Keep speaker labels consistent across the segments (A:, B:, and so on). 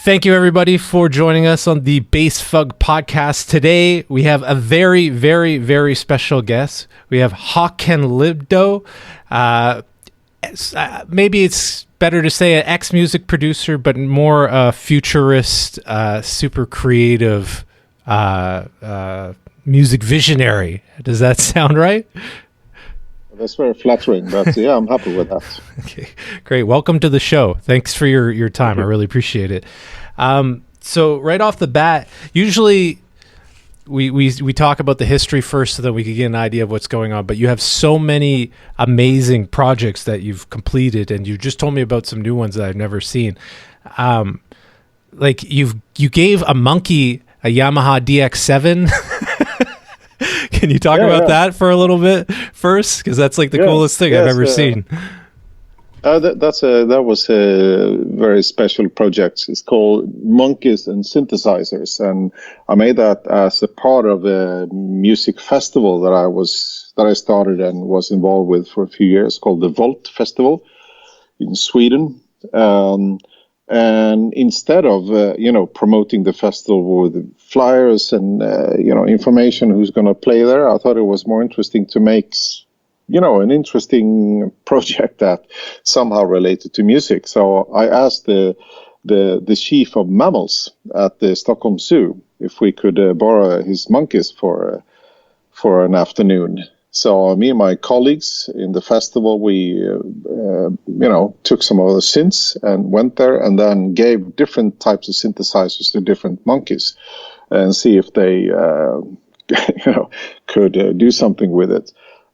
A: Thank you, everybody, for joining us on the Bassfug podcast. Today, we have a very, very, very special guest. We have Håkan Lidbo. Maybe it's better to say an ex-music producer, but more a futurist, super creative music visionary. Does that sound right?
B: That's very flattering, but yeah, I'm happy with that.
A: Okay, great. Welcome to the show. Thanks for your time. I really appreciate it. So right off the bat, usually we talk about the history first so that we can get an idea of what's going on, but you have so many amazing projects that you've completed, and you just told me about some new ones that I've never seen. Like you gave a monkey a Yamaha DX7. Can you talk about that for a little bit first? Because that's like the coolest thing I've ever seen.
B: That was a very special project. It's called Monkeys and Synthesizers, and I made that as a part of a music festival that I started and was involved with for a few years, called the Volt Festival in Sweden. And instead of promoting the festival with flyers and information who's going to play there, I thought it was more interesting to make an interesting project that somehow related to music. So I asked the chief of mammals at the Stockholm Zoo if we could borrow his monkeys for an afternoon. So me and my colleagues in the festival, we took some of the synths and went there and then gave different types of synthesizers to different monkeys and see if they could do something with it.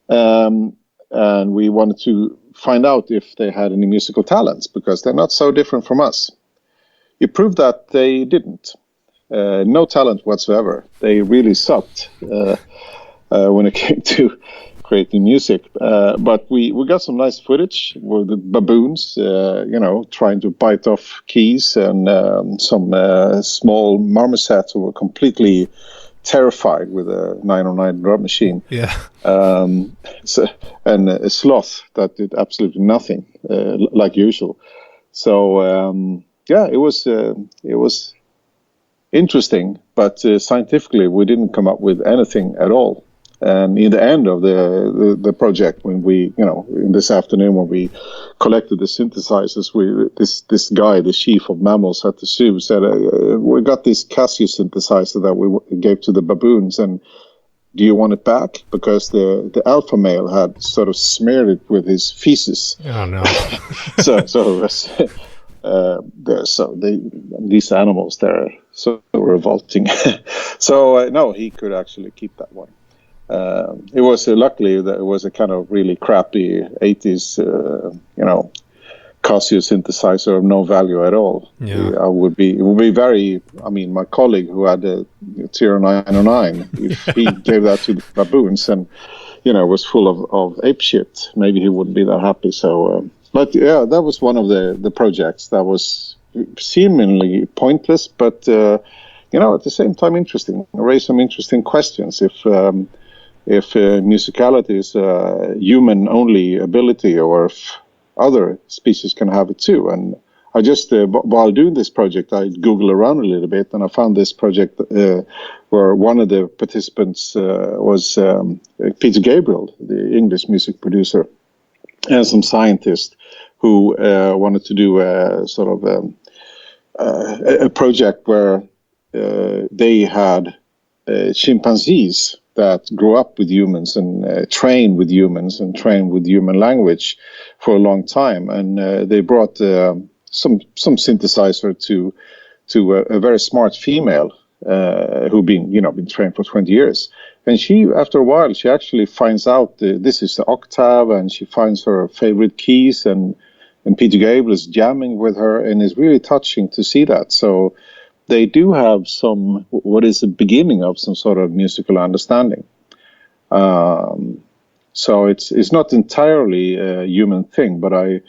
B: And we wanted to find out if they had any musical talents, because they're not so different from us. It proved that they didn't. No talent whatsoever. They really sucked when it came to creating music. But we got some nice footage with the baboons, trying to bite off keys, and some small marmosets who were completely terrified with a 909 drum machine.
A: Yeah.
B: And a sloth that did absolutely nothing, like usual. So it was interesting, but scientifically we didn't come up with anything at all. And in the end of the project, when we, in this afternoon, when we collected the synthesizers, this guy, the chief of mammals at the zoo, said, we got this Casio synthesizer that we gave to the baboons, and do you want it back? Because the alpha male had sort of smeared it with his feces.
A: Oh, no.
B: These animals, they're so revolting. So, no, he could actually keep that one. It was luckily that it was a kind of really crappy 80s, Casio synthesizer of no value at all.
A: Yeah.
B: It would be very. I mean, my colleague who had a TR-909, if he gave that to the baboons and was full of ape shit, maybe he wouldn't be that happy. So, but yeah, that was one of the projects that was seemingly pointless, but at the same time interesting. Raised some interesting questions. If musicality is a human-only ability, or if other species can have it too. And I just, while doing this project, I Googled around a little bit, and I found this project where one of the participants was Peter Gabriel, the English music producer, and some scientists who wanted to do a sort of a project where they had chimpanzees that grew up with humans and trained with humans and trained with human language for a long time, and they brought some synthesizer to a very smart female who'd been trained for 20 years, and she, after a while, she actually finds out this is the octave, and she finds her favorite keys, and Peter Gabriel is jamming with her, and it's really touching to see that. So they do have what is the beginning of some sort of musical understanding. So it's not entirely a human thing, but I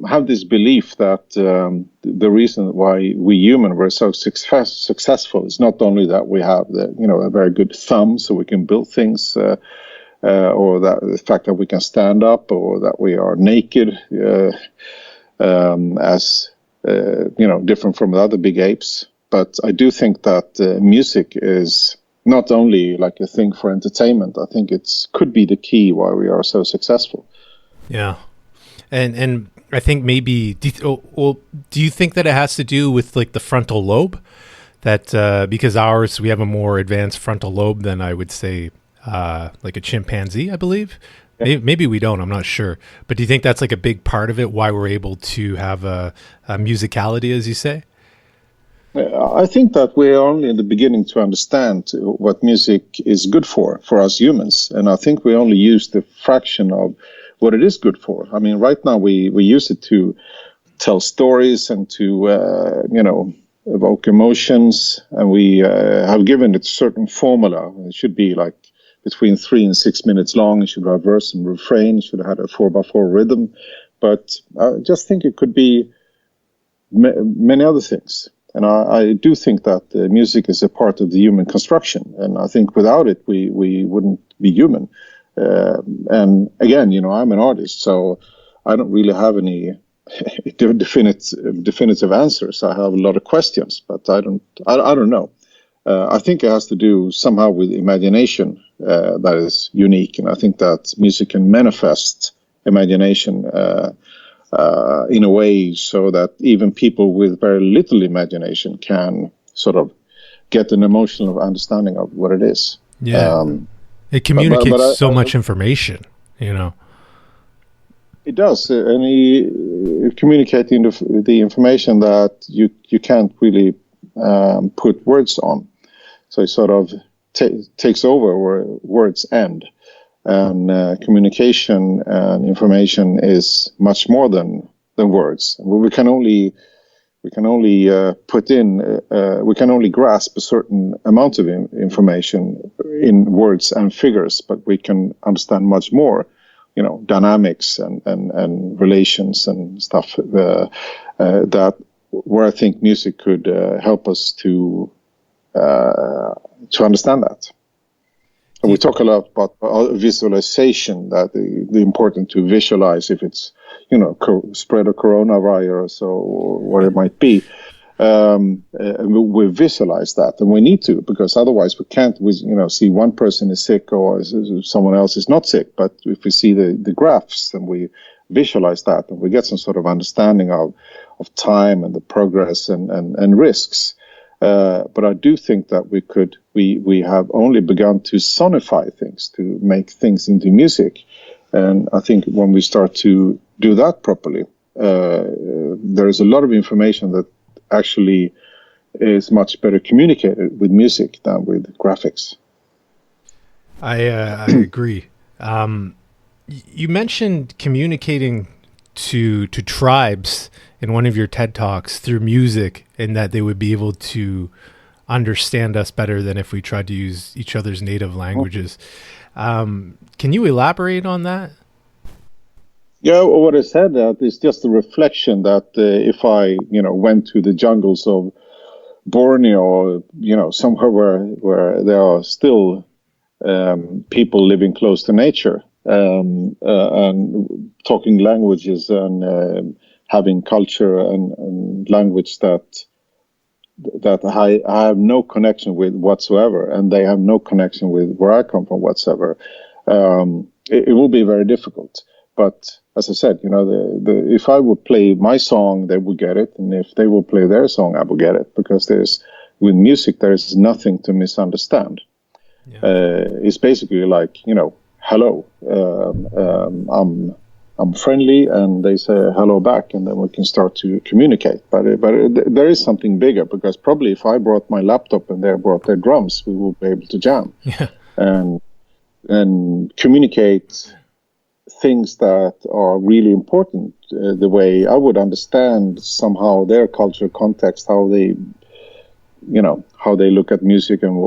B: have this belief that the reason why we human were so successful is not only that we have a very good thumb so we can build things, or that the fact that we can stand up, or that we are naked, as different from the other big apes. But I do think that music is not only like a thing for entertainment. I think it could be the key why we are so successful.
A: Yeah. And I think maybe, do you think that it has to do with like the frontal lobe? That because we have a more advanced frontal lobe than I would say like a chimpanzee, I believe. Yeah. Maybe we don't, I'm not sure. But do you think that's like a big part of it, why we're able to have a musicality, as you say?
B: I think that we're only in the beginning to understand what music is good for us humans. And I think we only use the fraction of what it is good for. I mean, right now we use it to tell stories and to, evoke emotions. And we have given it a certain formula. It should be like between 3 and 6 minutes long. It should have verse and refrain. It should have had a 4x4 rhythm. But I just think it could be many other things. And I do think that music is a part of the human construction. And I think without it, we wouldn't be human. And again, I'm an artist, so I don't really have any definitive answers. I have a lot of questions, but I don't know. I think it has to do somehow with imagination that is unique. And I think that music can manifest imagination in a way so that even people with very little imagination can sort of get an emotional understanding of what it is.
A: Yeah. It communicates so much information,
B: It does, and he communicating the information that you can't really put words on. So it sort of takes over where words end. And communication and information is much more than words. We can only grasp a certain amount of information in words and figures, but we can understand much more, dynamics and relations and stuff. That where I think music could help us to understand that. And we talk a lot about visualization, that the important to visualize if it's, spread of coronavirus or what it might be. We visualize that, and we need to, because otherwise we can't, see one person is sick or someone else is not sick. But if we see the graphs and we visualize that, and we get some sort of understanding of time and the progress and risks. But I do think that we have only begun to sonify things, to make things into music. And I think when we start to do that properly, there is a lot of information that actually is much better communicated with music than with graphics.
A: I agree. You mentioned communicating to tribes in one of your TED Talks through music, and that they would be able to understand us better than if we tried to use each other's native languages. Can you elaborate on that?
B: Yeah, what I said is just a reflection that if I, went to the jungles of Borneo, somewhere where there are still people living close to nature and talking languages and having culture and language that I have no connection with whatsoever, and they have no connection with where I come from whatsoever, it will be very difficult. But as I said, if I would play my song, they would get it, and if they would play their song, I would get it, because with music there is nothing to misunderstand. Yeah. It's basically like hello, I'm friendly, and they say hello back, and then we can start to communicate. But there is something bigger, because probably if I brought my laptop and they brought their drums, we will be able to jam and communicate things that are really important. The way I would understand somehow their cultural context, how they look at music and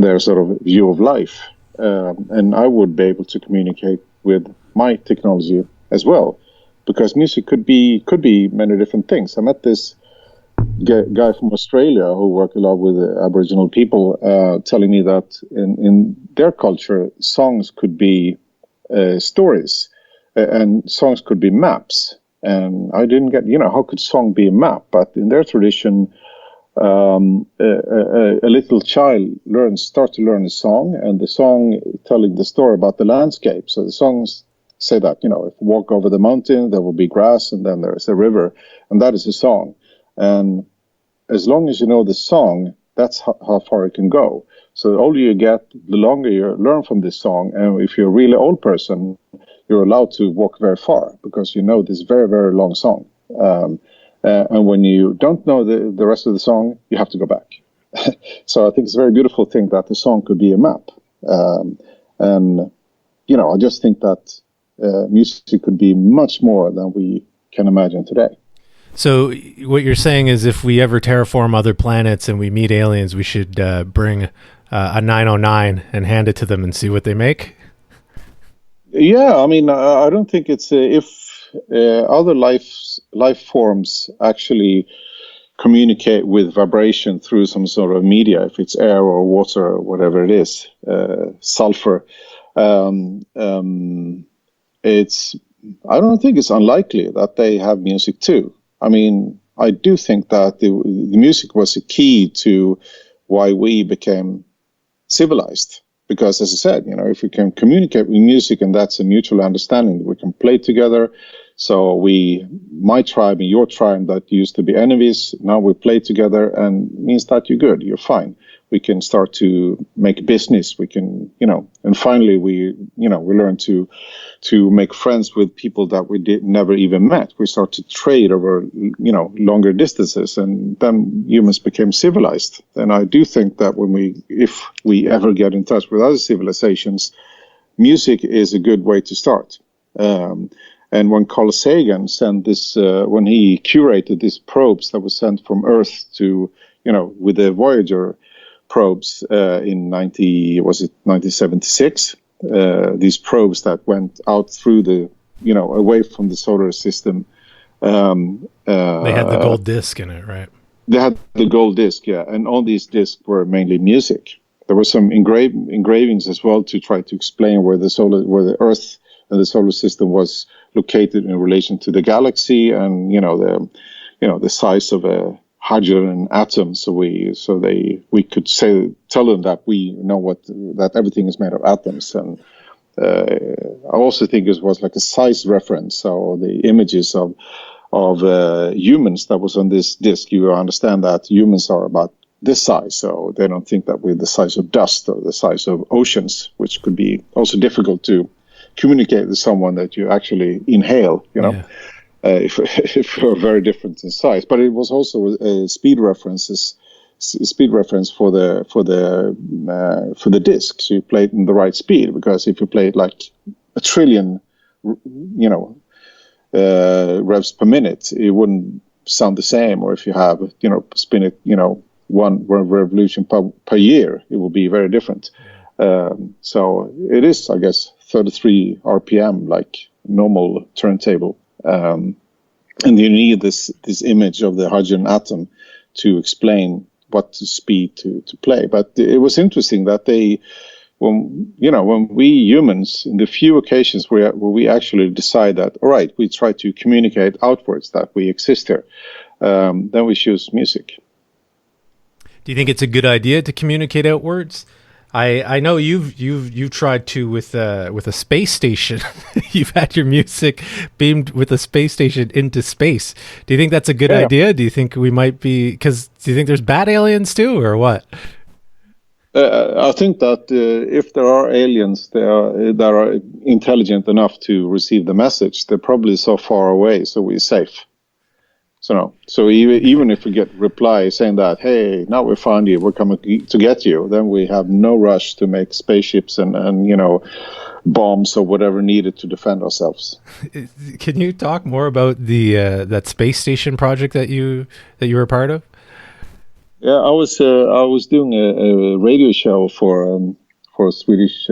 B: their sort of view of life. And I would be able to communicate with my technology as well, because music could be many different things. I met this guy from Australia who worked a lot with Aboriginal people, telling me that in their culture, songs could be stories, and songs could be maps. And I didn't get, how could song be a map? But in their tradition, a little child start to learn a song, and the song telling the story about the landscape. So the songs say that, if you walk over the mountain, there will be grass, and then there's a river, and that is a song. And as long as you know the song, that's how far it can go. So the older you get, the longer you learn from this song. And if you're a really old person, you're allowed to walk very far because you know this very, very long song. And when you don't know the rest of the song, you have to go back. So I think it's a very beautiful thing that the song could be a map. And I just think that music could be much more than we can imagine today.
A: So what you're saying is if we ever terraform other planets and we meet aliens, we should bring a 909 and hand it to them and see what they make?
B: Yeah, I mean, I don't think it's if other life forms actually communicate with vibration through some sort of media, if it's air or water or whatever it is, sulfur. I don't think it's unlikely that they have music too. I mean, I do think that the music was a key to why we became civilized. Because, as I said, if we can communicate with music, and that's a mutual understanding, we can play together. So my tribe and your tribe that used to be enemies, now we play together, and means that you're good, you're fine. We can start to make business. We can, and finally we learn to make friends with people that we never even met. We start to trade over, longer distances, and then humans became civilized. And I do think that if we ever get in touch with other civilizations, music is a good way to start. And when Carl Sagan sent this, when he curated these probes that were sent from Earth to, with the Voyager probes in 1976, these probes that went out through away from the solar system. They
A: had the gold disc in it, right?
B: They had the gold disc, yeah. And all these discs were mainly music. There were some engravings as well to try to explain where the Earth and the solar system was located in relation to the galaxy, and the size of a hydrogen atom. So we could tell them that we know that everything is made of atoms. And I also think it was like a size reference. So the images of humans that was on this disc, you understand that humans are about this size. So they don't think that we're the size of dust or the size of oceans, which could be also difficult to communicate with someone that you actually inhale,
A: Yeah.
B: If we're very different in size. But it was also a speed reference for the disc. So you play it in the right speed, because if you play it like a trillion, revs per minute, it wouldn't sound the same. Or if you have, spin it, one revolution per year, it will be very different. So it is, I guess, 33 RPM, like normal turntable. And you need this image of the hydrogen atom to explain what speed to play. But it was interesting that when we humans, in the few occasions where we actually decide that, all right, we try to communicate outwards that we exist here, then we choose music.
A: Do you think it's a good idea to communicate outwards? I know you've tried to with a space station. You've had your music beamed with a space station into space. Do you think that's a good idea? Do you think we might be? Because do you think there's bad aliens too, or what?
B: I think that if there are aliens that are intelligent enough to receive the message, they're probably so far away, so we're safe. So even if we get reply saying that, hey, now we found you, we're coming to get you, then we have no rush to make spaceships and bombs or whatever needed to defend ourselves.
A: Can you talk more about the that space station project that you were a part of?
B: Yeah, I was doing a radio show for Swedish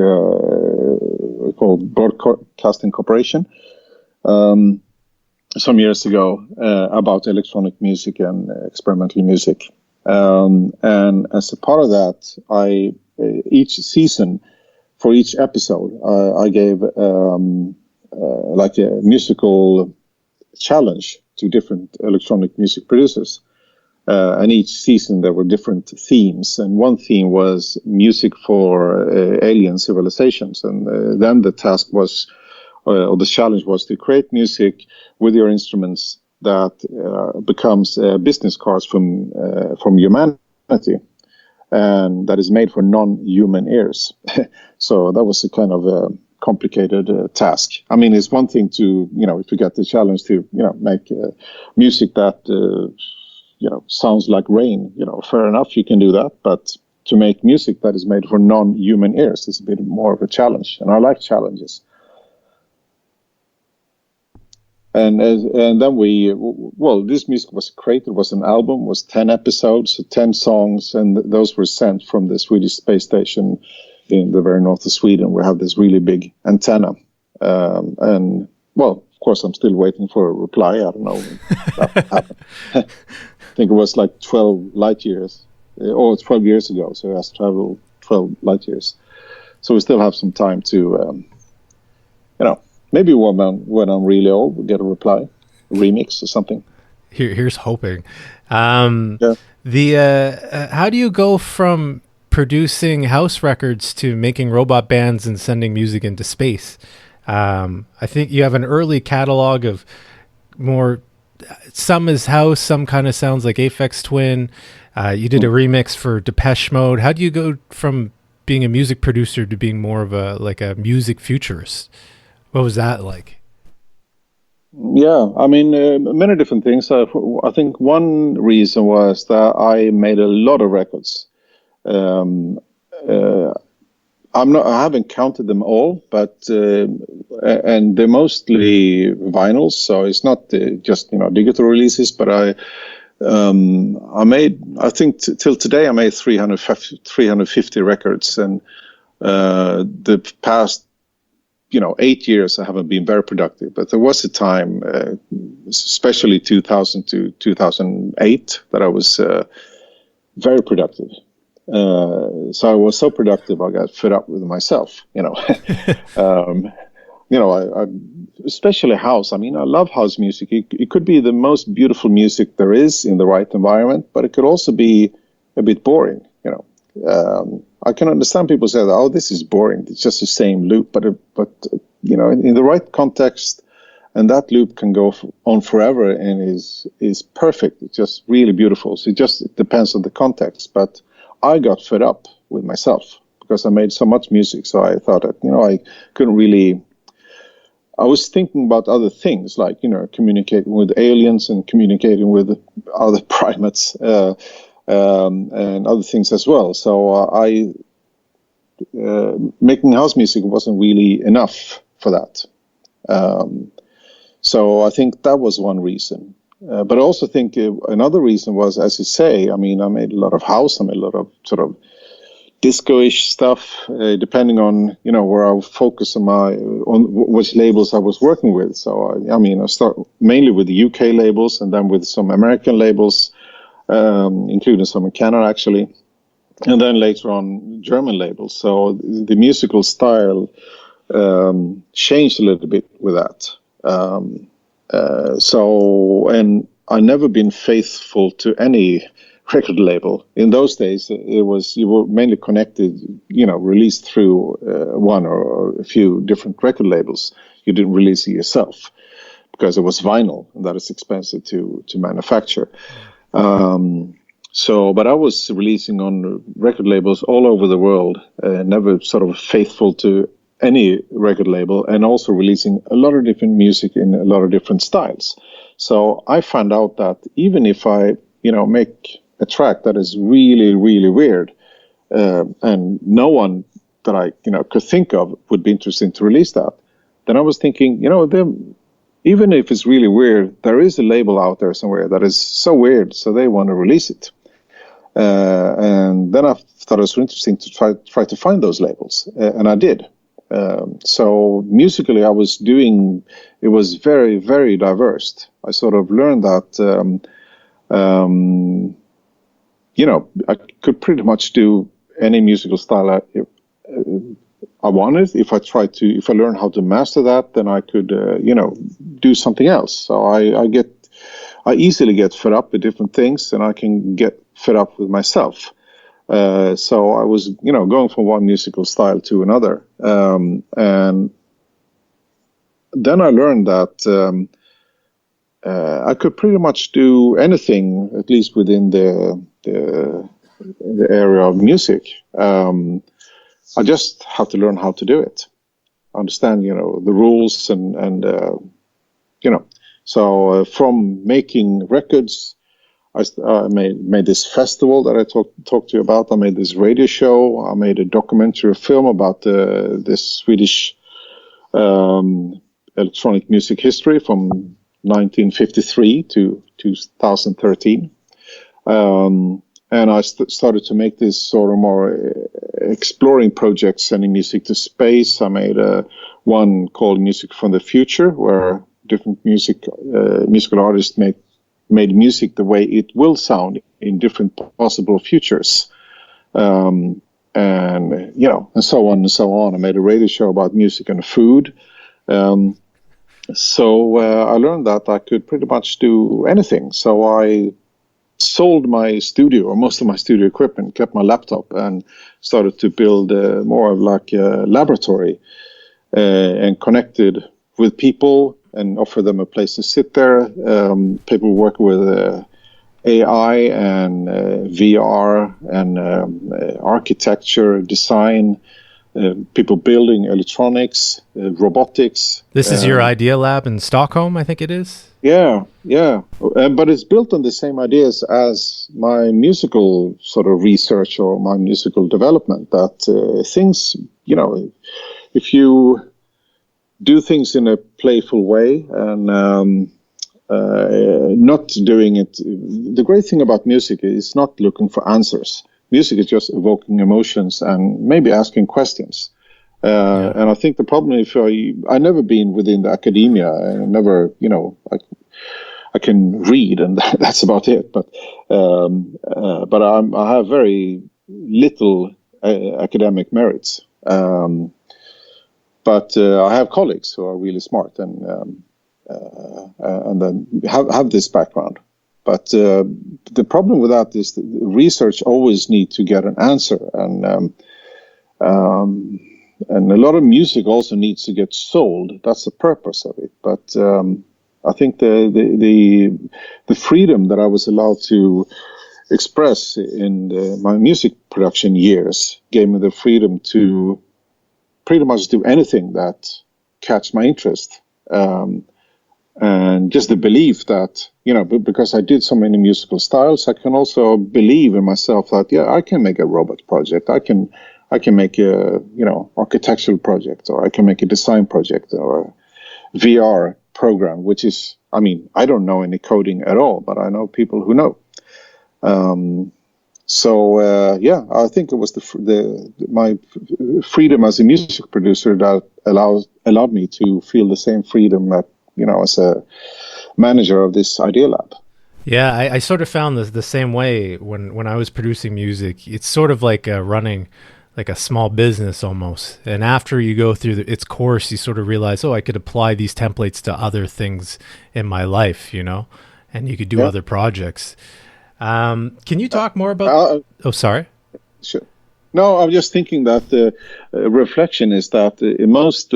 B: called Broadcasting Corporation. Some years ago about electronic music and experimental music. And as a part of that, each season, for each episode, I gave like a musical challenge to different electronic music producers. And each season there were different themes, and one theme was music for alien civilizations. And then the task was, or the challenge was, to create music with your instruments that becomes business cards from humanity, and that is made for non-human ears. So that was a kind of a complicated task. I mean, it's one thing to, if you get the challenge to, make music that, sounds like rain, fair enough, you can do that. But to make music that is made for non-human ears is a bit more of a challenge. And I like challenges. And then this music was created, was an album, was 10 episodes, 10 songs, and those were sent from the Swedish space station in the very north of Sweden. We have this really big antenna. And, of course, I'm still waiting for a reply. I don't know when that happened. I think it was like 12 light years, or 12 years ago, so it has traveled 12 light years. So we still have some time to, maybe when I'm really old, we'll get a reply, a remix or something.
A: Here's hoping. How do you go from producing house records to making robot bands and sending music into space? I think you have an early catalog of more, some is house, some kind of sounds like Aphex Twin. You did a remix for Depeche Mode. How do you go from being a music producer to being more of a music futurist? What was that like?
B: Yeah, I mean, many different things. I think one reason was that I made a lot of records. I haven't counted them all, but and they're mostly vinyls, so it's not just digital releases. But I made, I think till today I made 350 records, and the past 8 years I haven't been very productive, but there was a time, especially 2000 to 2008, that I was very productive. So I was so productive I got fed up with myself. I especially house. I mean, I love house music. It could be the most beautiful music there is in the right environment, but it could also be a bit boring. I can understand people say that, oh, this is boring. It's just the same loop. But in the right context, and that loop can go on forever and is perfect. It's just really beautiful. So it depends on the context. But I got fed up with myself because I made so much music. So I thought that, I couldn't really. I was thinking about other things, like, communicating with aliens and communicating with other primates. And other things as well. So making house music wasn't really enough for that. So I think that was one reason. But I also think another reason was, as you say, I mean, I made a lot of house, I made a lot of sort of disco-ish stuff, depending on, where I focus on which labels I was working with. So, I start mainly with the UK labels and then with some American labels, including some in Canada, actually, and then later on German labels. So the musical style changed a little bit with that. And I never been faithful to any record label. In those days, you were mainly connected, released through one or a few different record labels. You didn't release it yourself because it was vinyl, and that is expensive to manufacture. But I was releasing on record labels all over the world, never sort of faithful to any record label, and also releasing a lot of different music in a lot of different styles. So I found out that even if I, make a track that is really, really weird, and no one that I, could think of would be interested to release that, then I was thinking, even if it's really weird, there is a label out there somewhere that is so weird, so they want to release it. And then I thought it was interesting to try to find those labels, and I did. So musically, it was very, very diverse. I sort of learned that, I could pretty much do any musical style I wanted. If I learn how to master that, then I could, do something else. So I easily get fed up with different things, and I can get fed up with myself. So I was, going from one musical style to another. And then I learned that I could pretty much do anything, at least within the area of music. I just have to learn how to do it, understand, the rules and So from making records, I made this festival that I talked to you about. I made this radio show. I made a documentary film about this Swedish electronic music history from 1953 to 2013. And I started to make this sort of more exploring projects, sending music to space. I made one called Music from the Future, where different musical artists made music the way it will sound in different possible futures. And so on and so on. I made a radio show about music and food. So I learned that I could pretty much do anything. So I sold my studio, or most of my studio equipment, kept my laptop, and started to build more of like a laboratory, and connected with people and offer them a place to sit there. People work with AI and VR and architecture, design, people building electronics, robotics.
A: This is your idea lab in Stockholm, I think it is?
B: Yeah. But it's built on the same ideas as my musical sort of research or my musical development, that things, if you do things in a playful way and not doing it. The great thing about music is not looking for answers. Music is just evoking emotions and maybe asking questions. And I think the problem, I never been within the academia, I never, I can read and that's about it. But I have very little academic merits. But I have colleagues who are really smart and then have this background. But the problem with that is that research always needs to get an answer, and a lot of music also needs to get sold. That's the purpose of it. But I think the freedom that I was allowed to express in my music production years gave me the freedom to pretty much do anything that catch my interest. And just the belief that, because I did so many musical styles, I can also believe in myself that, I can make a robot project. I can make a, architectural project, or I can make a design project or a VR program, which is, I don't know any coding at all, but I know people who know. I think it was my freedom as a music producer that allowed me to feel the same freedom that, as a manager of this idea lab.
A: Yeah, I sort of found the same way when I was producing music. It's sort of like running like a small business almost. And after you go through its course, you sort of realize, I could apply these templates to other things in my life, and you could do other projects. Can you talk more about... sorry.
B: Sure. No, I'm just thinking that the reflection is that in most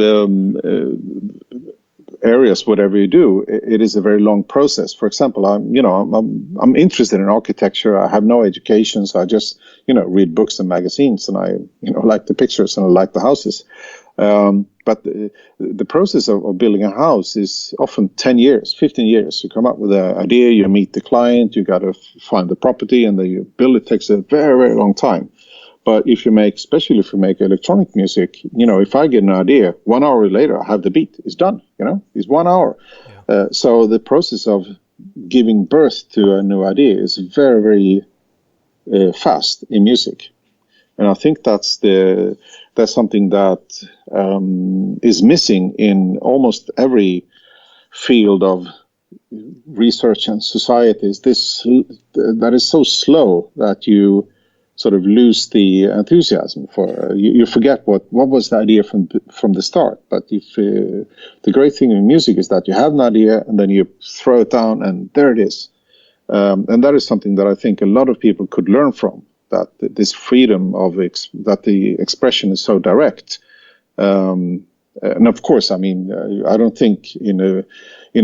B: areas, whatever you do, it is a very long process. For example, I'm interested in architecture. I have no education, so I just read books and magazines, and I like the pictures and I like the houses. But the process of building a house is often 10 years, 15 years. You come up with an idea, you meet the client, you got to find the property, and then you build it. Takes a very, very long time. But especially if you make electronic music, if I get an idea, 1 hour later, I have the beat. It's done, it's 1 hour. Yeah. So the process of giving birth to a new idea is very, very fast in music. And I think that's something that is missing in almost every field of research and society. Is this that is so slow that you sort of lose the enthusiasm for. You forget what was the idea from the start. But if the great thing in music is that you have an idea and then you throw it down and there it is. And that is something that I think a lot of people could learn from. That this freedom of that the expression is so direct. And of course, I mean, I don't think in a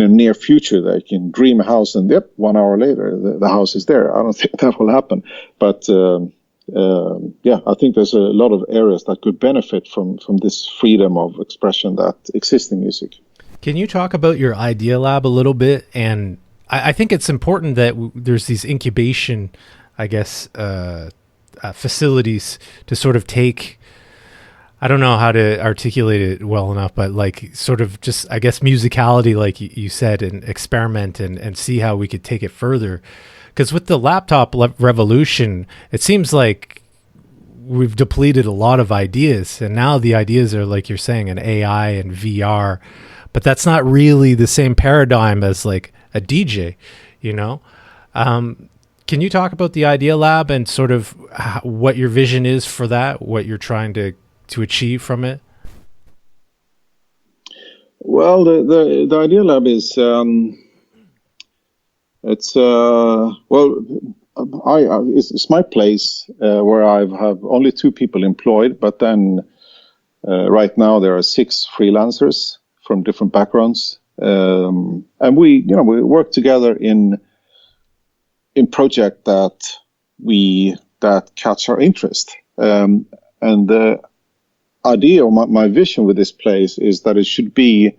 B: near future that you can dream a house and 1 hour later the house is there. I don't think that will happen. But I think there's a lot of areas that could benefit from this freedom of expression that exists in music.
A: Can you talk about your Idea Lab a little bit? And I think it's important that there's these incubation, I guess, facilities to sort of take, I don't know how to articulate it well enough, but like sort of just, I guess, musicality, like you said, and experiment and see how we could take it further. Because with the laptop revolution, it seems like we've depleted a lot of ideas. And now the ideas are, like you're saying, an AI and VR. But that's not really the same paradigm as like a DJ, you know? Can you talk about the Idea Lab and sort of what your vision is for that, what you're trying to achieve from it?
B: Well, the Idea Lab is it's my place where I have only 2 people employed, but then right now there are 6 freelancers from different backgrounds, and we work together in project that catch our interest, and the idea or my vision with this place is that it should be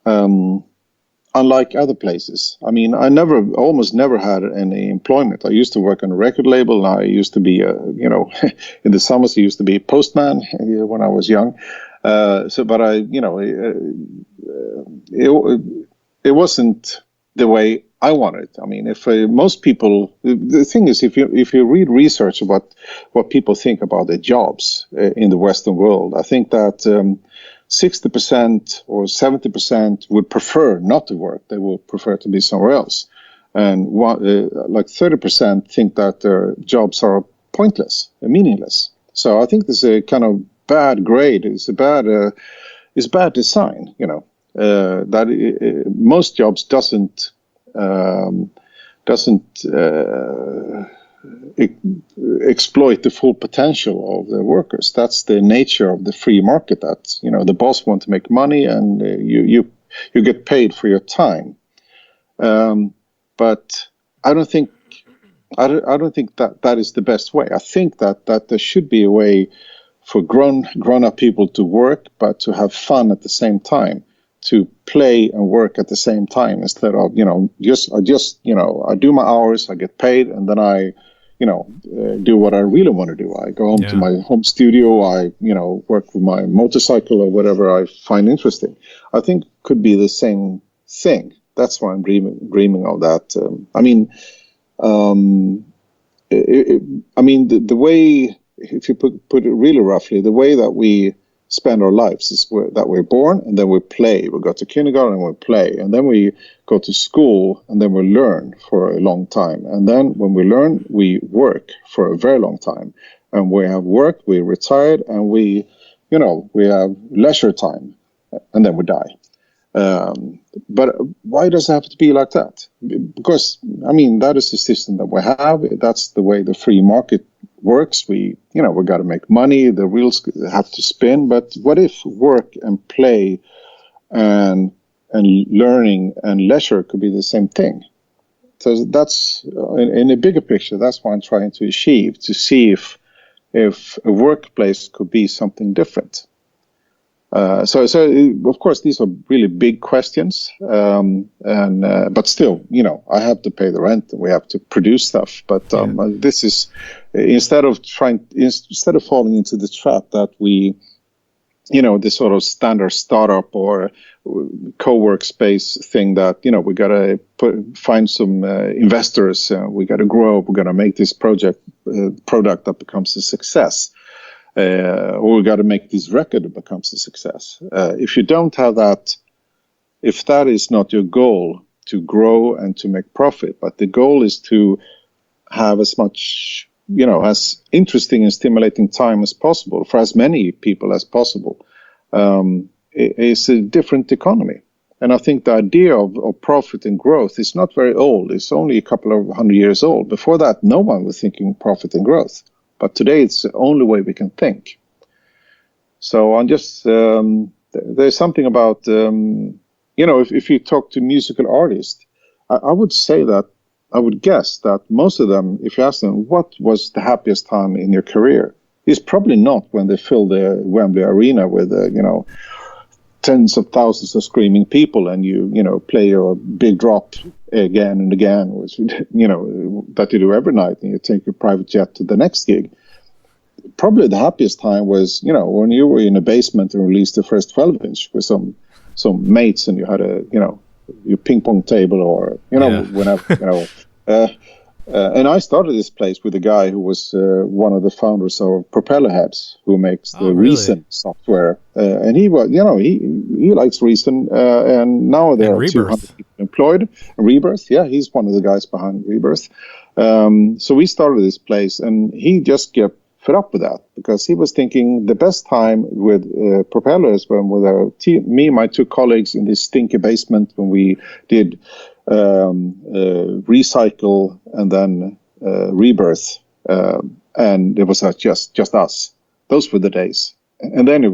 B: unlike other places. I mean, I almost never had any employment. I used to work on a record label. I used to be in the summers I used to be a postman when I was young. But it wasn't the way I wanted. I mean, if most people, the thing is, if you read research about what people think about their jobs in the Western world, I think that 60% or 70% would prefer not to work. They would prefer to be somewhere else, and like 30% think that their jobs are pointless and meaningless. So I think this is a kind of bad grade. It's bad design. That most jobs doesn't exploit the full potential of the workers. That's the nature of the free market. That the boss wants to make money, and you get paid for your time. But I don't think that is the best way. I think that there should be a way for grown up people to work, but to have fun at the same time, to play and work at the same time, instead of I do my hours, I get paid, and then I do what I really want to do. I go home to my home studio, I work with my motorcycle or whatever I find interesting. I think it could be the same thing. That's why I'm dreaming of that. The way, if you put it really roughly, the way that we spend our lives is that we're born and then we play. We go to kindergarten and we play, and then we go to school and then we learn for a long time. And then when we learn, we work for a very long time. And we have worked, we retired, and we have leisure time, and then we die. But why does it have to be like that? Because, that is the system that we have. That's the way the free market works. We got to make money. The wheels have to spin. But what if work and play and learning and leisure could be the same thing? So that's, in a bigger picture, that's what I'm trying to achieve, to see if a workplace could be something different. So of course these are really big questions, but still, I have to pay the rent and we have to produce stuff. But this is instead of falling into the trap that we, this sort of standard startup or co-work space thing that we gotta find some investors, we gotta grow, we're gonna make this product that becomes a success. Or we got to make this record that becomes a success. If you don't have that, if that is not your goal, to grow and to make profit, but the goal is to have as much as interesting and stimulating time as possible for as many people as possible, is a different economy. And I think the idea of profit and growth is not very old. It's only a couple of 100 years old. Before that, no one was thinking profit and growth. But today, it's the only way we can think. So I'm just, there's something about, if you talk to musical artists, I would say that, I would guess that most of them, if you ask them, what was the happiest time in your career? It's probably not when they fill the Wembley Arena with, tens of thousands of screaming people, and you play your big drop again and again, which that you do every night, and you take your private jet to the next gig. Probably the happiest time was when you were in a basement and released the first 12-inch with some mates, and you had your ping pong table, or whenever and I started this place with a guy who was one of the founders of Propeller Heads, who makes the Reason software, and he was, he likes Reason, and now there are 200 people employed. Rebirth, yeah, he's one of the guys behind Rebirth. So we started this place, and he just kept fed up with that, because he was thinking the best time with Propellers when with me and my two colleagues in this stinky basement when we did Recycle and then Rebirth, and it was just us. Those were the days. And then it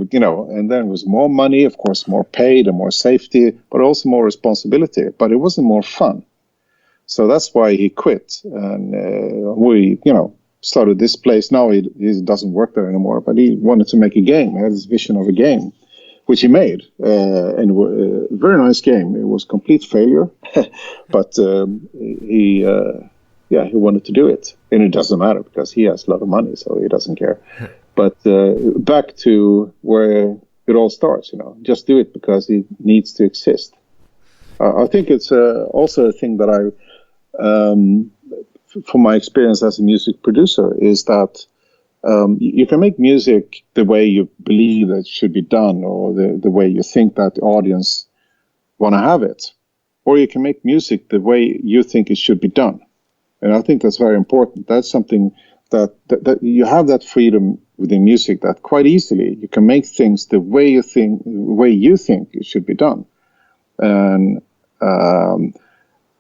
B: was more money, of course, more paid and more safety, but also more responsibility. But it wasn't more fun. So that's why he quit, and we started this place. Now he doesn't work there anymore, but he wanted to make a game. He had this vision of a game, which he made, and a very nice game. It was complete failure, but he wanted to do it, and it doesn't matter because he has a lot of money, so he doesn't care. But back to where it all starts, just do it because it needs to exist. I think it's also a thing that from my experience as a music producer, is that you can make music the way you believe that it should be done, or the way you think that the audience want to have it, or you can make music the way you think it should be done. And I think that's very important. That's something that you have that freedom within music, that quite easily you can make things the way you think it should be done.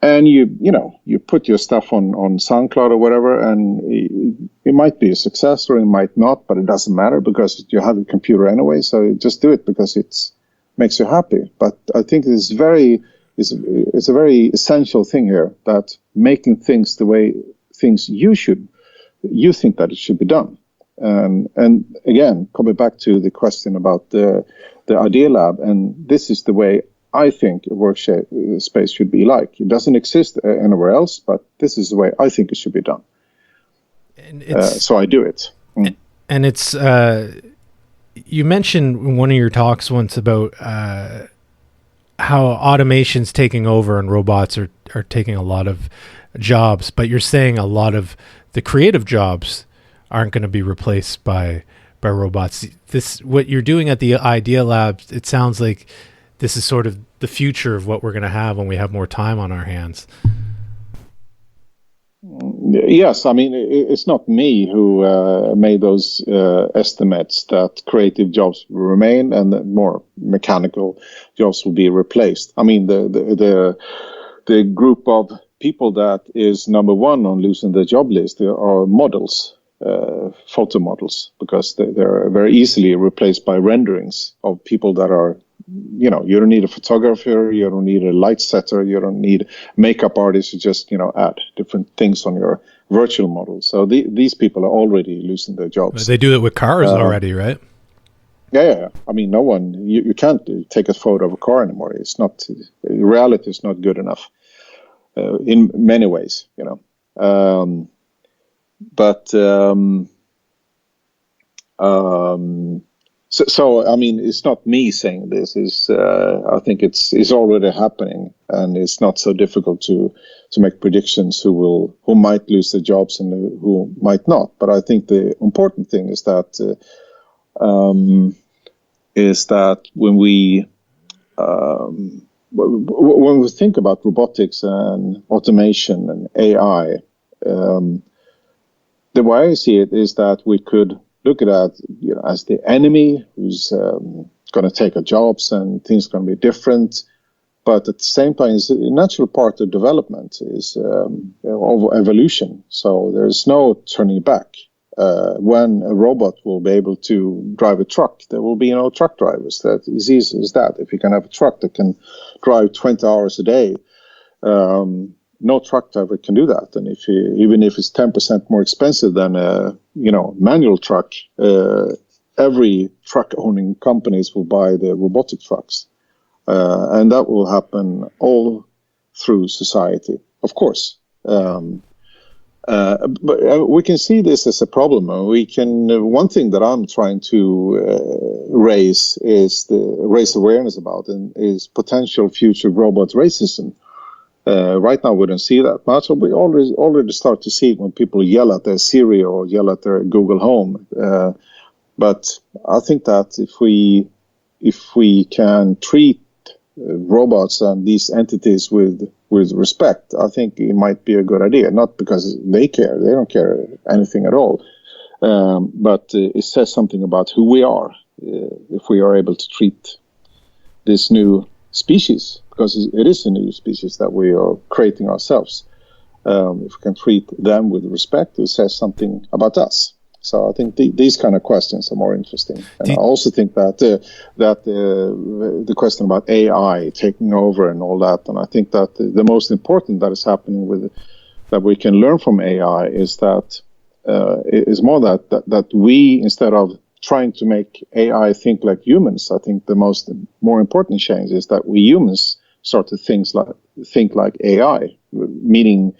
B: And you put your stuff on SoundCloud or whatever, and it might be a success or it might not, but it doesn't matter because you have a computer anyway. So just do it because it makes you happy. But I think it's a very essential thing here, that making things the way things you think that it should be done. And again, coming back to the question about the Idea Lab, and this is the way I think a workspace should be like. It doesn't exist anywhere else, but this is the way I think it should be done. And so I do it.
A: And it's, you mentioned in one of your talks once about how automation's taking over and robots are taking a lot of jobs, but you're saying a lot of the creative jobs aren't going to be replaced by robots. What you're doing at the Idea Lab, it sounds like this is sort of the future of what we're going to have when we have more time on our hands.
B: Yes, I mean, it's not me who made those estimates that creative jobs will remain and that more mechanical jobs will be replaced. I mean, the group of people that is number one on losing the job list are models, photo models, because they're very easily replaced by renderings of people that are, you don't need a photographer, you don't need a light setter, you don't need makeup artists, you just, add different things on your virtual model. So these people are already losing their jobs.
A: They do it with cars already, right?
B: Yeah. I mean, no one, you can't take a photo of a car anymore. It's not, reality is not good enough in many ways, So I mean, it's not me saying this. I think it's already happening, and it's not so difficult to make predictions who might lose their jobs and who might not. But I think the important thing is that when we think about robotics and automation and AI, the way I see it is that we could look at that, as the enemy who's going to take our jobs and things are going to be different. But at the same time, it's a natural part of development, is of evolution. So there's no turning back. When a robot will be able to drive a truck, there will be no truck drivers. That is easy as that. If you can have a truck that can drive 20 hours a day, no truck driver can do that. And even if it's 10% more expensive than a manual truck, every truck-owning companies will buy the robotic trucks. And that will happen all through society, of course. But we can see this as a problem. One thing that I'm trying to raise awareness about, and is potential future robot racism. Right now, we don't see that much. We already start to see it when people yell at their Siri or yell at their Google Home. But I think that if we can treat robots and these entities with respect, I think it might be a good idea. Not because they don't care anything at all, but it says something about who we are if we are able to treat this new species, because it is a new species that we are creating ourselves. If we can treat them with respect, it says something about us. So I think these kind of questions are more interesting. And I also think that the question about AI taking over and all that, and I think that the most important that is happening that we can learn from AI is that is more that we, instead of trying to make AI think like humans, I think the more important change is that we humans start to think like AI, meaning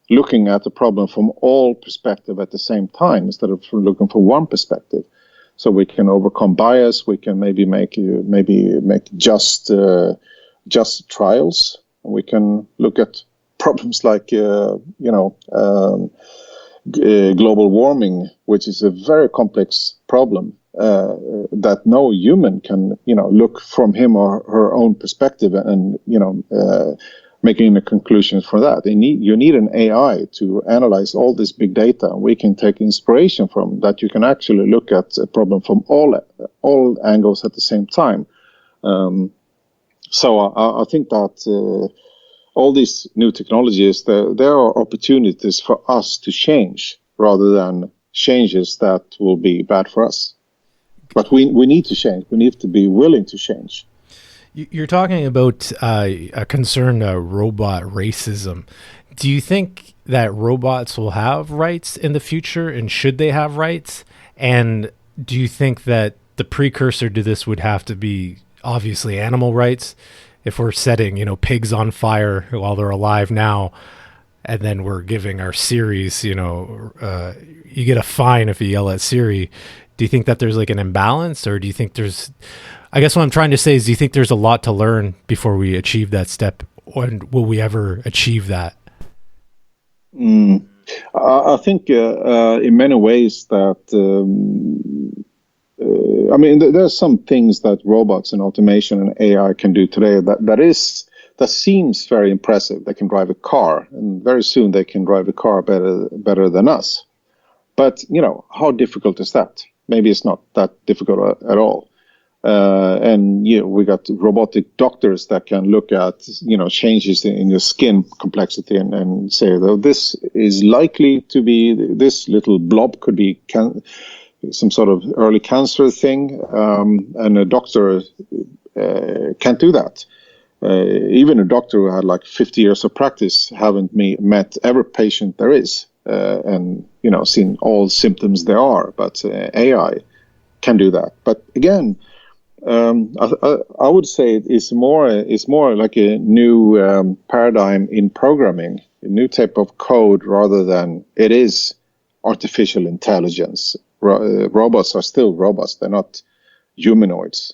B: looking at the problem from all perspectives at the same time instead of looking for one perspective. So we can overcome bias. We can maybe make just trials. We can look at problems like global warming, which is a very complex problem that no human can look from him or her own perspective and making a conclusion for that. You need an AI to analyze all this big data, and we can take inspiration from that. You can actually look at a problem from all angles at the same time. So I think that all these new technologies, there are opportunities for us to change rather than changes that will be bad for us. But we need to change. We need to be willing to change.
A: You're talking about a concern, robot racism. Do you think that robots will have rights in the future, and should they have rights? And do you think that the precursor to this would have to be obviously animal rights? If we're setting, pigs on fire while they're alive now, and then we're giving our Siris, you get a fine if you yell at Siri. Do you think that there's like an imbalance, or do you think I guess what I'm trying to say is, do you think there's a lot to learn before we achieve that step, and will we ever achieve that?
B: I think in many ways that, there are some things that robots and automation and AI can do today that seems very impressive. They can drive a car, and very soon they can drive a car better than us. But, how difficult is that? Maybe it's not that difficult at all. And we got robotic doctors that can look at changes in your skin complexity and say, though, this is likely to be, this little blob could be some sort of early cancer thing, and a doctor can't do that. Even a doctor who had like 50 years of practice haven't met every patient there is, and seen all symptoms there are. But AI can do that. But again, I would say it's more like a new paradigm in programming, a new type of code rather than it is artificial intelligence. Robots are still robots; they're not humanoids.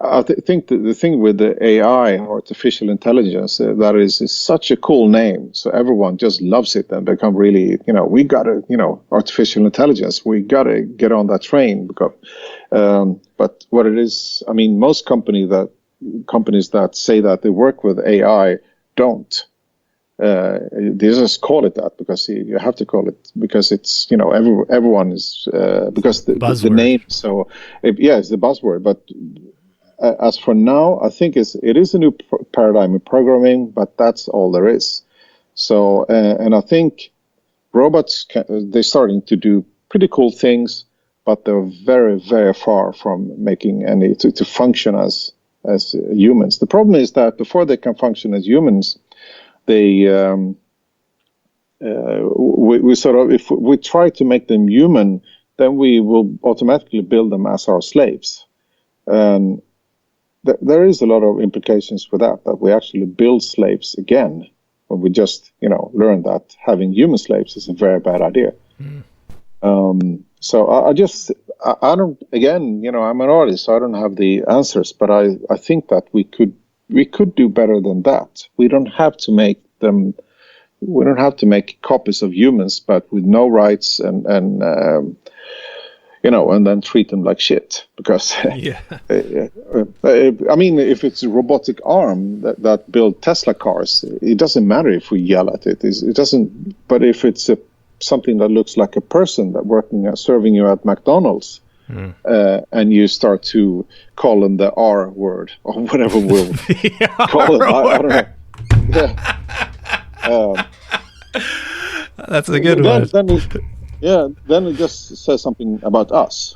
B: I think the thing with the AI, artificial intelligence, that is such a cool name. So everyone just loves it and become really, we got to, artificial intelligence. We got to get on that train. Because, but what it is, most companies that say that they work with AI don't. They just call it that because you have to call it because it's everyone is because the name. So it's the buzzword. But as for now, I think it is a new paradigm in programming, but that's all there is. So and I think robots they're starting to do pretty cool things, but they're very, very far from making any to function as humans. The problem is that before they can function as humans, we sort of, if we try to make them human, then we will automatically build them as our slaves. And there is a lot of implications for that we actually build slaves again when we just learn that having human slaves is a very bad idea. So I don't, again, I'm an artist, so I don't have the answers, but I think that we could do better than that. We don't have to make copies of humans, but with no rights and then treat them like shit. Because, I mean, if it's a robotic arm that build Tesla cars, it doesn't matter if we yell at it. It doesn't. But if it's something that looks like a person that serving you at McDonald's, and you start to call them the R word or whatever we'll call it. I don't know. Yeah.
A: That's a good one.
B: Then it just says something about us.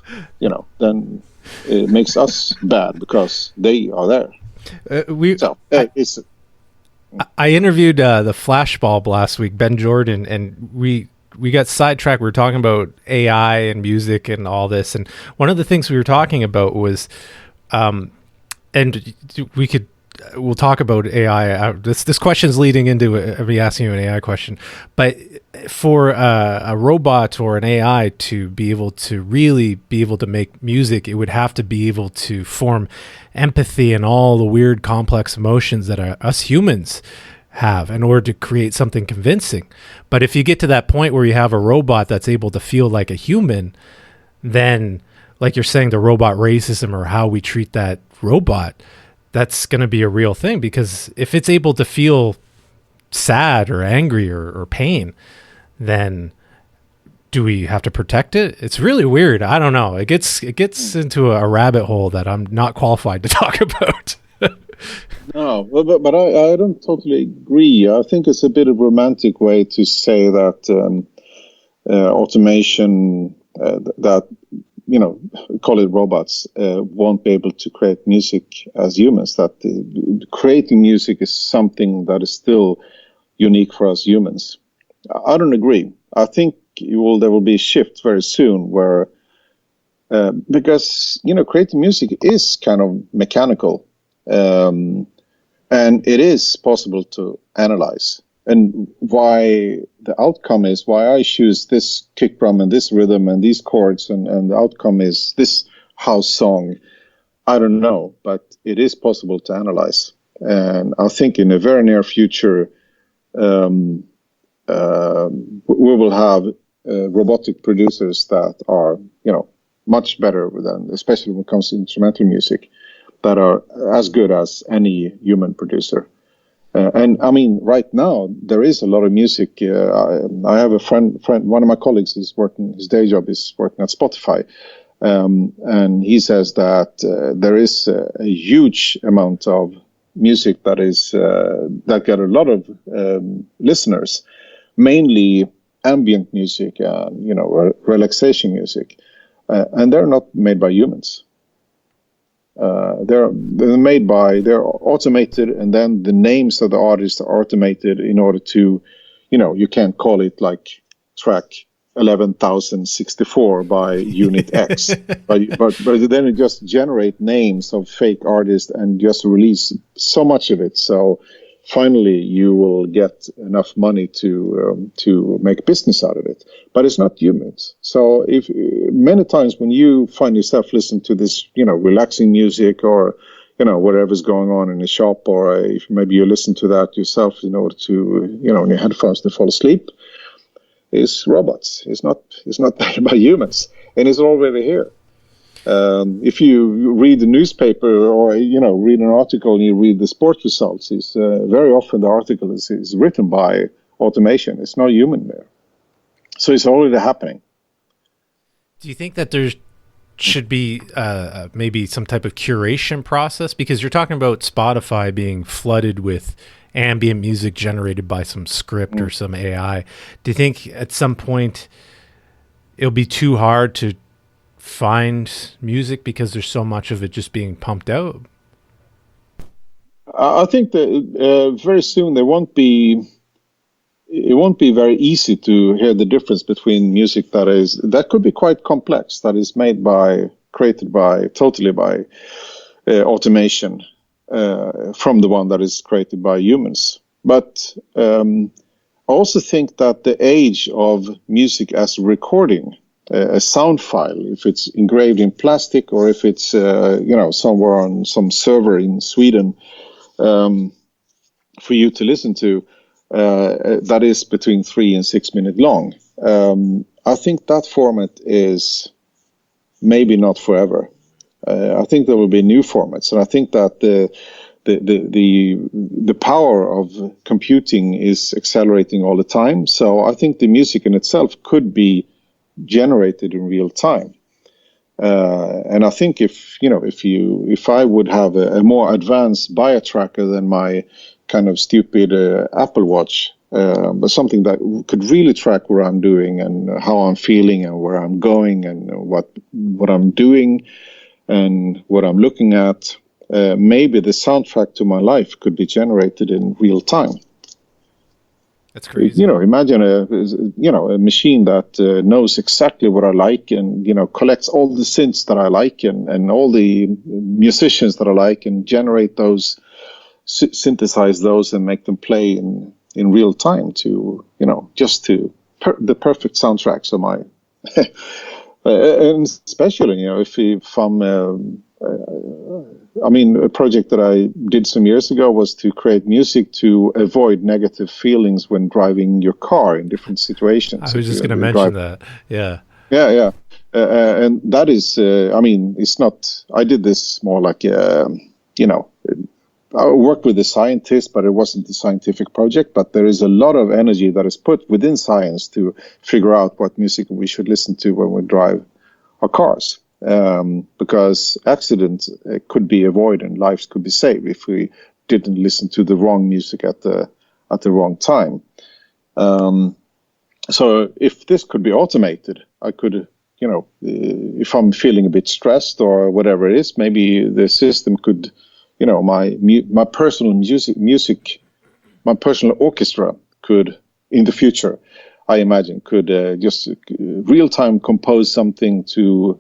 B: Then it makes us bad because they are there.
A: I interviewed the Flashbulb last week, Ben Jordan, and we got sidetracked. We were talking about AI and music and all this. And one of the things we were talking about was, and we'll talk about AI. This question is leading into me asking you an AI question. But for a robot or an AI to be able to really be able to make music, it would have to be able to form empathy and all the weird, complex emotions that us humans have in order to create something convincing. But if you get to that point where you have a robot that's able to feel like a human, then, like you're saying, the robot racism or how we treat that robot, that's going to be a real thing. Because if it's able to feel sad or angry or pain, then do we have to protect it? It's really weird. I don't know. It gets into a rabbit hole that I'm not qualified to talk about.
B: No, but I don't totally agree. I think it's a bit of a romantic way to say that automation, that, call it robots, won't be able to create music as humans. That creating music is something that is still unique for us humans. I don't agree. I think there will be a shift very soon where, because, creating music is kind of mechanical. And it is possible to analyze. And why the outcome is why I choose this kick drum and this rhythm and these chords and the outcome is this house song, I don't know, but it is possible to analyze. And I think in the very near future, we will have robotic producers that are, much better than, especially when it comes to instrumental music, that are as good as any human producer. And I mean, right now, there is a lot of music. I have a friend, one of my colleagues his day job is working at Spotify. And he says that there is a huge amount of music that get a lot of listeners, mainly ambient music, relaxation music. And they're not made by humans. They're automated, and then the names of the artists are automated in order to, you can't call it like track 11,064 by Unit X, but then it just generate names of fake artists and just release so much of it. So finally, you will get enough money to make business out of it. But it's not humans. So if many times when you find yourself listening to this, relaxing music or, whatever's going on in the shop, or if maybe you listen to that yourself in order to, in your headphones to fall asleep, it's robots. It's not made by humans, and it's already here. If you read the newspaper or read an article and you read the sports results, it's very often the article is written by automation. It's not human there, so it's already happening.
A: Do you think that there should be maybe some type of curation process? Because you're talking about Spotify being flooded with ambient music generated by some script or some AI. Do you think at some point it'll be too hard to find music because there's so much of it just being pumped out?
B: I think that very soon it won't be very easy to hear the difference between music that could be quite complex, that is created totally by automation, from the one that is created by humans. But I also think that the age of music as a recording, a sound file, if it's engraved in plastic or if it's somewhere on some server in Sweden for you to listen to, that is between 3 and 6 minutes long. I think that format is maybe not forever. I think there will be new formats, and I think that the power of computing is accelerating all the time. So I think the music in itself could be generated in real time. And I think if I would have a more advanced bio tracker than my kind of stupid Apple Watch, but something that could really track where I'm doing and how I'm feeling and where I'm going and what I'm doing and what I'm looking at, maybe the soundtrack to my life could be generated in real time.
A: That's crazy.
B: Imagine a machine that knows exactly what I like and, collects all the synths that I like and all the musicians that I like and generate those, synthesize those and make them play in real time to, the perfect soundtracks of my, and especially, if I'm, a project that I did some years ago was to create music to avoid negative feelings when driving your car in different situations.
A: I was just going to mention that. Yeah.
B: Yeah. And that is, it's not, I did this more like, I worked with a scientist, but it wasn't a scientific project. But there is a lot of energy that is put within science to figure out what music we should listen to when we drive our cars. Because accidents could be avoided and lives could be saved if we didn't listen to the wrong music at the wrong time. So if this could be automated, I could, if I'm feeling a bit stressed or whatever it is, maybe the system could, my personal music, my personal orchestra could, in the future, I imagine, could just real time compose something to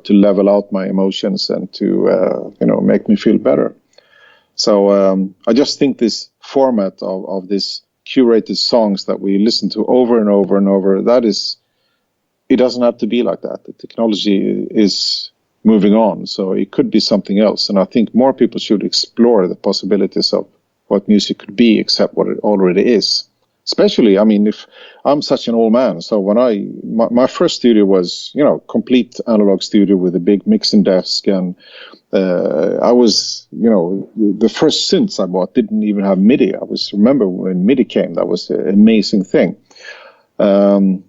B: level out my emotions and to, make me feel better. So I just think this format of this curated songs that we listen to over and over and over, it doesn't have to be like that. The technology is moving on, so it could be something else. And I think more people should explore the possibilities of what music could be, except what it already is. Especially, if I'm such an old man, so when my first studio was, complete analog studio with a big mixing desk, and I was, the first synths I bought didn't even have MIDI. Remember when MIDI came, that was an amazing thing. And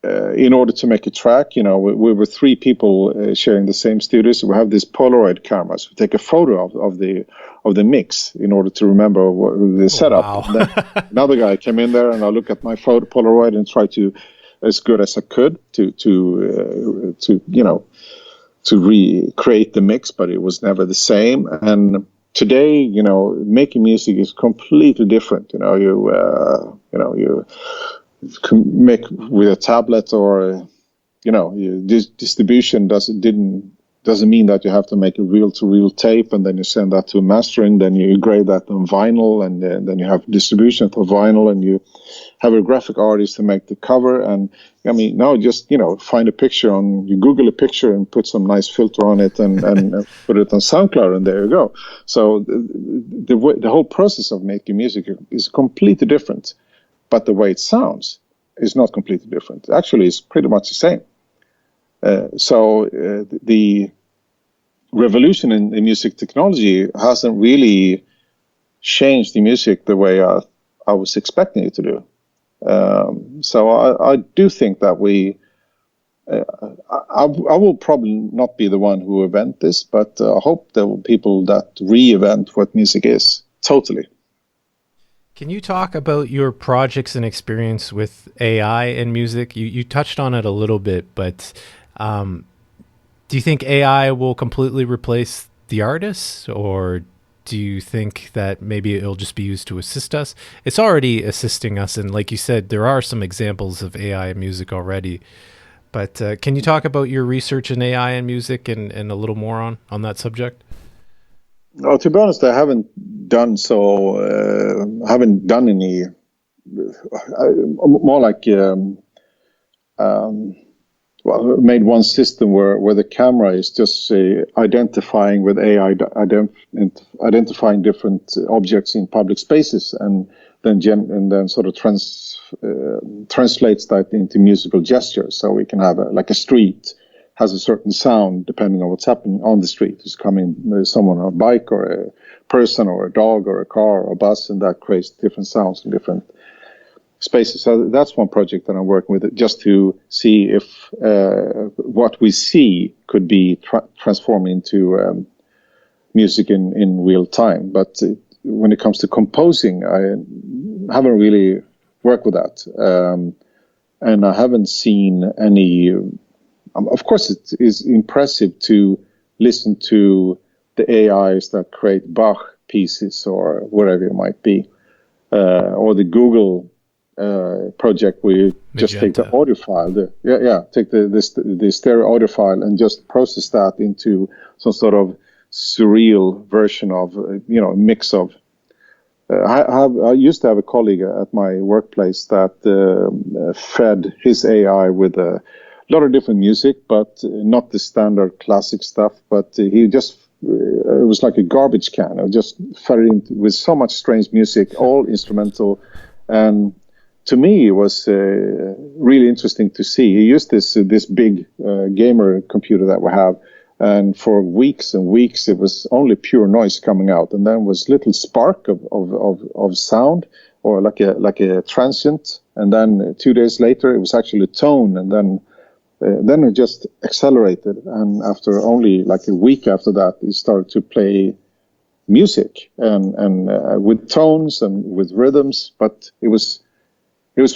B: in order to make a track, we were 3 people sharing the same studio, so we have these Polaroid cameras. We take a photo of the mix in order to remember the setup.
A: Wow.
B: Then another guy came in there, and I look at my Polaroid and try to, as good as I could, to recreate the mix, but it was never the same. And today, making music is completely different. You can make with a tablet or, distribution doesn't mean that you have to make a reel-to-reel tape and then you send that to mastering, then you grade that on vinyl, and then you have distribution for vinyl, and you have a graphic artist to make the cover. And now just, find a picture you Google a picture and put some nice filter on it and put it on SoundCloud, and there you go. So the whole process of making music is completely different, but the way it sounds is not completely different. Actually, it's pretty much the same. The revolution in music technology hasn't really changed the music the way I was expecting it to do. So I do think that I will probably not be the one who invent this, but I hope there will be people that reinvent what music is totally.
A: Can you talk about your projects and experience with AI and music? You touched on it a little bit, but do you think AI will completely replace the artists, or do you think that maybe it'll just be used to assist us? It's already assisting us, and like you said, there are some examples of AI in music already. But can you talk about your research in AI and music and a little more on that subject?
B: Well, to be honest, I haven't done so. Haven't done any. More like made one system where the camera is just identifying with AI, identifying different objects in public spaces, and then sort of translates that into musical gestures. So we can have a street has a certain sound depending on what's happening on the street. There's someone on a bike, or a person, or a dog, or a car, or a bus, and that creates different sounds in different spaces. So that's one project that I'm working with, just to see if what we see could be transformed into music in real time. But when it comes to composing, I haven't really worked with that, and I haven't seen any. Of course, it is impressive to listen to the AIs that create Bach pieces or whatever it might be, or the Google project where you just take the audio file, take the stereo audio file and just process that into some sort of surreal version of a mix of. I used to have a colleague at my workplace that fed his AI with a lot of different music, but not the standard classic stuff. But he just it was like a garbage can. I just fed it in with so much strange music, all instrumental, and to me, it was really interesting to see. He used this big gamer computer that we have, and for weeks and weeks, it was only pure noise coming out, and then was little spark of sound, or like a transient, and then 2 days later, it was actually tone, and then it just accelerated, and after only like a week after that, he started to play music and with tones and with rhythms, but it was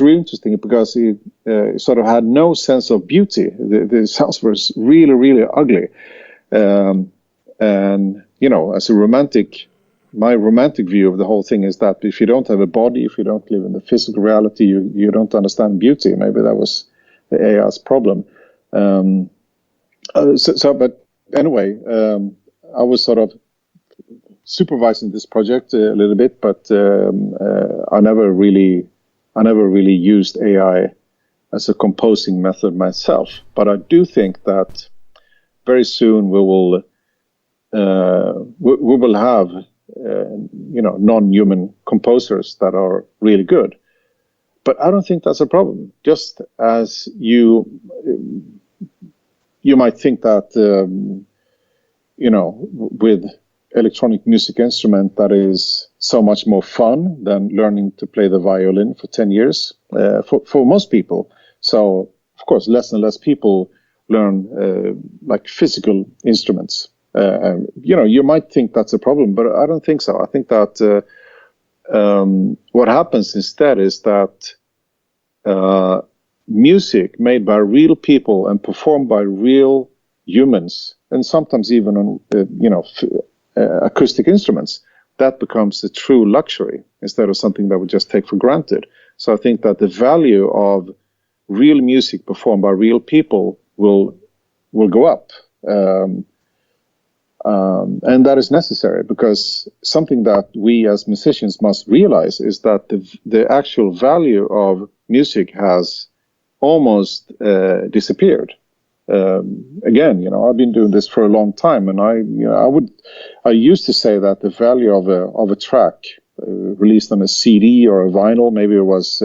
B: really interesting because he sort of had no sense of beauty. The sounds were really, really ugly. And, as a romantic, my romantic view of the whole thing is that if you don't have a body, if you don't live in the physical reality, you don't understand beauty. Maybe that was the AI's problem. But anyway, I was sort of supervising this project a little bit, but I never really used AI as a composing method myself. But I do think that very soon we will have non-human composers that are really good. But I don't think that's a problem. Just as you might think that with electronic music instrument that is so much more fun than learning to play the violin for 10 years for most people. So, of course, less and less people learn like physical instruments. You might think that's a problem, but I don't think so. I think that what happens instead is that music made by real people and performed by real humans, and sometimes even on acoustic instruments, that becomes a true luxury instead of something that we just take for granted. So I think that the value of real music performed by real people will go up, and that is necessary, because something that we as musicians must realize is that the actual value of music has almost disappeared. Again, I've been doing this for a long time, and I used to say that the value of a track released on a CD or a vinyl, maybe it was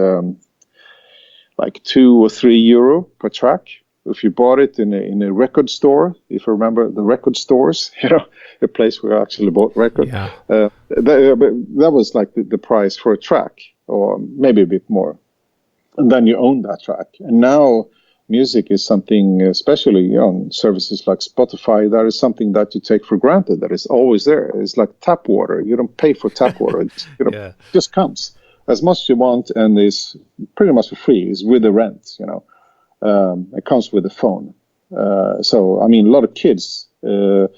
B: like €2 or €3 per track. if you bought it in a record store, if you remember the record stores, a place where I actually bought record, that was like the price for a track, or maybe a bit more. And then you own that track. And now music is something, especially on services like Spotify, that is something that you take for granted, that is always there. It's like tap water. You don't pay for tap water. It just comes as much as you want, and is pretty much for free. It's with the rent, it comes with the phone. So, I mean, a lot of kids have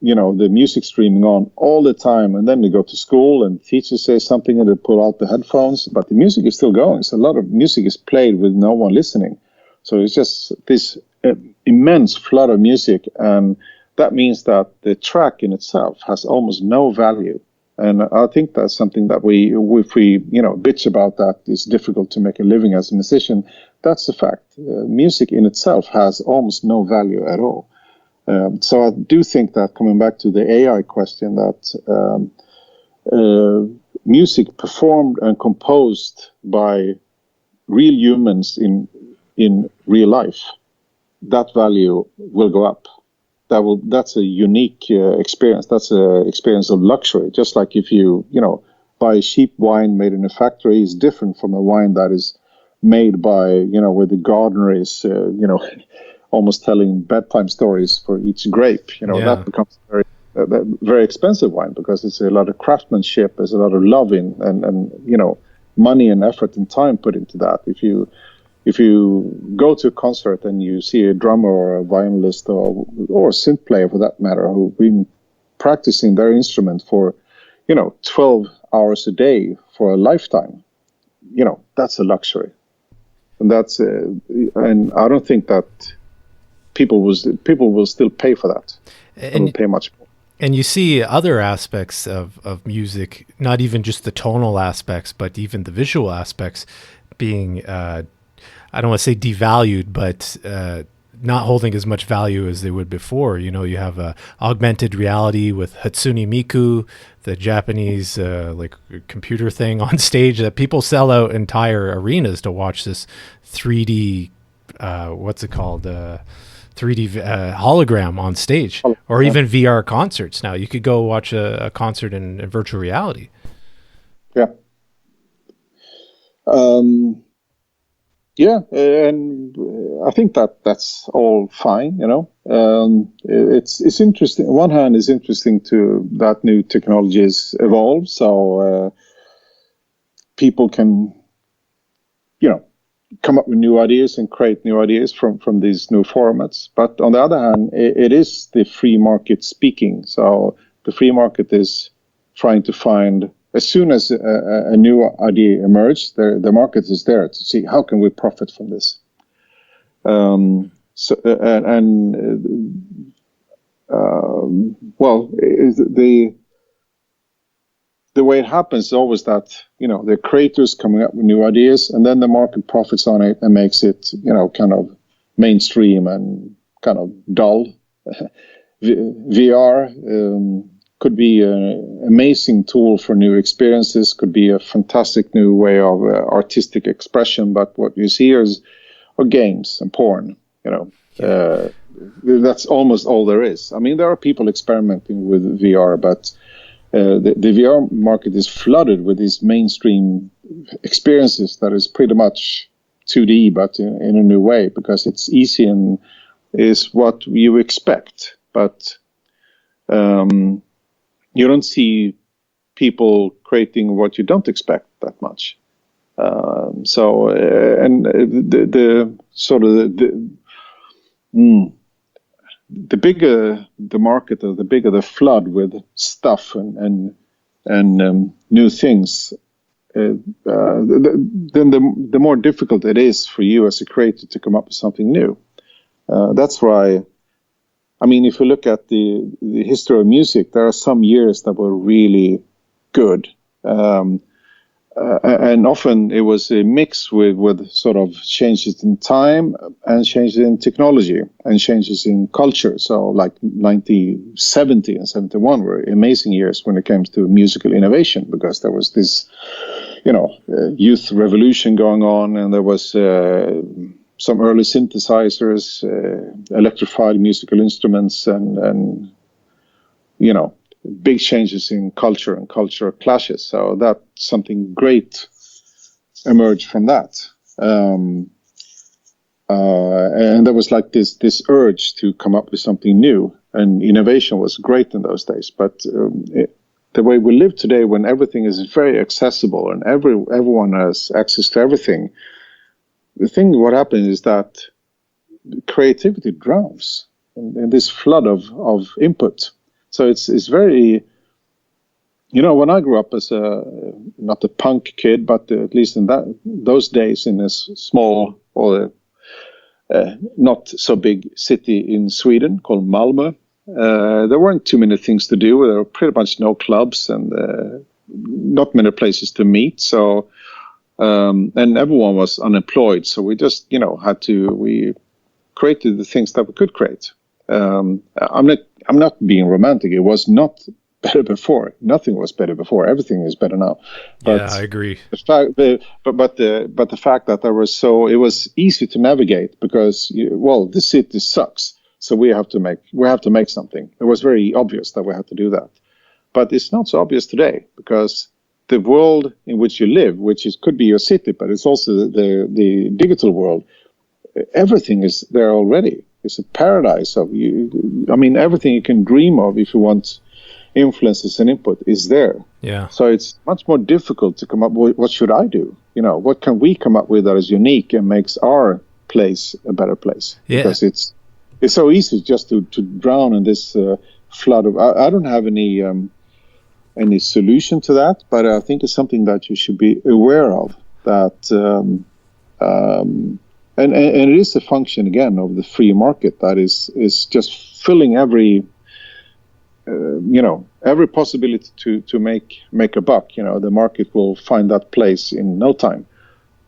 B: the music streaming on all the time, and then they go to school and teachers say something and they pull out the headphones, but the music is still going. So a lot of music is played with no one listening. So it's just this immense flood of music, and that means that the track in itself has almost no value. And I think that's something that if we bitch about that it's difficult to make a living as a musician, that's a fact. Music in itself has almost no value at all. So I do think that, coming back to the AI question, that music performed and composed by real humans in real life, that value will go up. That's a unique experience. That's an experience of luxury. Just like if you buy cheap wine made in a factory is different from a wine that is made by where the gardener is almost telling bedtime stories for each grape. That becomes a very expensive wine, because it's a lot of craftsmanship, there's a lot of love in, and money and effort and time put into that. If you go to a concert and you see a drummer or a violinist or a synth player, for that matter, who've been practicing their instrument for 12 hours a day for a lifetime, that's a luxury. And that's and I don't think that people will still pay for that. And pay much more.
A: And you see other aspects of music, not even just the tonal aspects, but even the visual aspects being, I don't want to say devalued, but not holding as much value as they would before. You have augmented reality with Hatsune Miku, the Japanese computer thing on stage, that people sell out entire arenas to watch this 3D, what's it called? 3D hologram on stage, or even VR concerts. Now you could go watch a concert in virtual reality.
B: Yeah. And I think that's all fine. It's interesting. On one hand, it's interesting that new technologies evolve, so people can, come up with new ideas and create new ideas from these new formats. But on the other hand, it is the free market speaking. So the free market is trying to find, as soon as a new idea emerges, the market is there to see how can we profit from this. The way it happens is always that, the creators coming up with new ideas, and then the market profits on it and makes it, kind of mainstream and kind of dull. VR could be an amazing tool for new experiences, could be a fantastic new way of artistic expression, but what you see are games and porn, that's almost all there is. I mean, there are people experimenting with VR, but the VR market is flooded with these mainstream experiences that is pretty much 2D, but in a new way, because it's easy and is what you expect. But you don't see people creating what you don't expect that much. The bigger the market, or the bigger the flood with stuff and new things, then the more difficult it is for you as a creator to come up with something new. That's why, I mean, if you look at the history of music, there are some years that were really good. And often it was a mix with sort of changes in time and changes in technology and changes in culture. So like 1970 and 71 were amazing years when it came to musical innovation, because there was this youth revolution going on, and there was some early synthesizers, electrified musical instruments, and big changes in culture and cultural clashes. So that something great emerged from that. And there was like this urge to come up with something new, and innovation was great in those days. But the way we live today, when everything is very accessible and everyone has access to everything, what happens is that creativity drowns in this flood of input. So it's very, when I grew up as not a punk kid, but at least in those days in a small or not so big city in Sweden called Malmö, there weren't too many things to do. There were pretty much no clubs and not many places to meet. So, and everyone was unemployed. So we just, we created the things that we could create. I'm not being romantic. It was not better before. Nothing was better before. Everything is better now. But
A: yeah, I agree.
B: The fact, but the fact that it was easy to navigate because the city sucks, so we have to make something. It was very obvious that we had to do that, but it's not so obvious today because the world in which you live, could be your city, but it's also the digital world. Everything is there already. It's a paradise of you. I mean, everything you can dream of if you want influences and input is there.
A: Yeah.
B: So it's much more difficult to come up with what should I do? What can we come up with that is unique and makes our place a better place?
A: Yeah.
B: Because it's so easy just to drown in this flood of. I don't have any solution to that, but I think it's something that you should be aware of. That and it is a function again of the free market that is just filling every possibility to make a buck. The market will find that place in no time.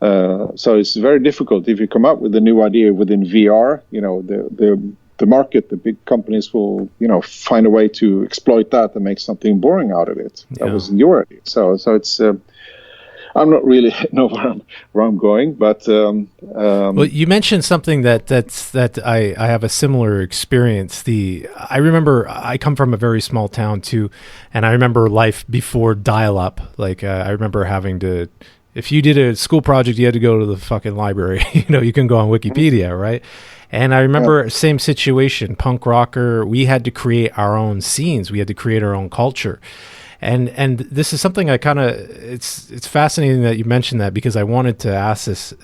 B: So it's very difficult if you come up with a new idea within VR. The market, the big companies will find a way to exploit that and make something boring out of it.
A: Yeah.
B: That wasn't your idea. So it's. I'm not really know where I'm going, but
A: well, you mentioned something that I have a similar experience. I remember I come from a very small town too, and I remember life before dial-up. Like I remember having to, if you did a school project, you had to go to the fucking library. You can go on Wikipedia, right? And I remember same situation, punk rocker. We had to create our own scenes. We had to create our own culture. And this is something I kind of, it's fascinating that you mentioned that, because I wanted to ask this,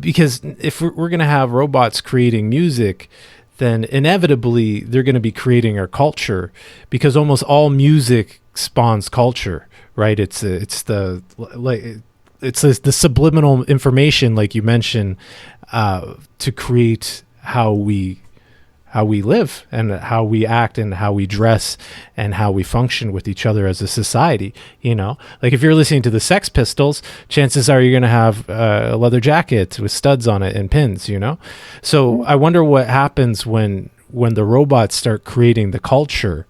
A: because if we're going to have robots creating music, then inevitably they're going to be creating our culture, because almost all music spawns culture, right? It's the subliminal information, like you mentioned, to create how we live and how we act and how we dress and how we function with each other as a society. Like if you're listening to the Sex Pistols, chances are you're going to have a leather jacket with studs on it and pins, So I wonder what happens when the robots start creating the culture,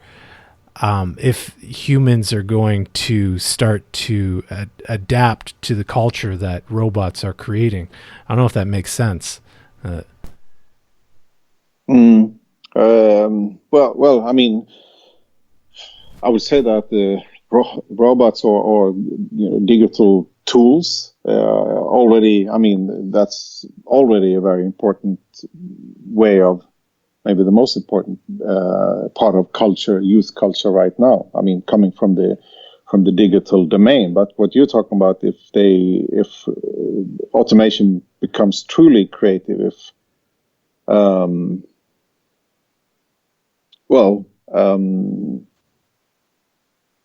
A: if humans are going to start to adapt to the culture that robots are creating. I don't know if that makes sense.
B: Well, I mean, I would say that the robots or digital tools already. I mean, that's already a very important way of, maybe the most important part of culture, youth culture right now. I mean, coming from the digital domain. But what you're talking about, if automation becomes truly creative,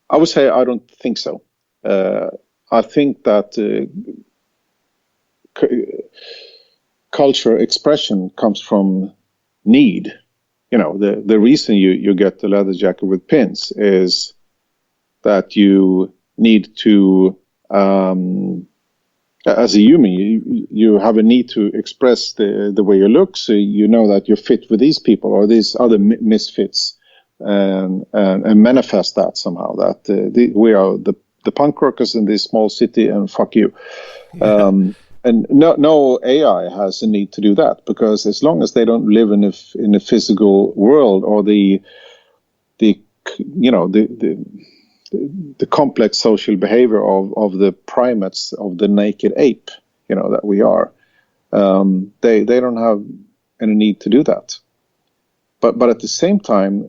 B: I would say I don't think so. I think that culture expression comes from need. The reason you get the leather jacket with pins is that you need to, as a human, you have a need to express the way you look, so you know that you fit with these people or these other misfits, and manifest that somehow, that we are the the punk rockers in this small city and fuck you. And no AI has a need to do that, because as long as they don't live in a physical world, or the complex social behavior of the primates, of the naked ape, that we are, they don't have any need to do that. But at the same time,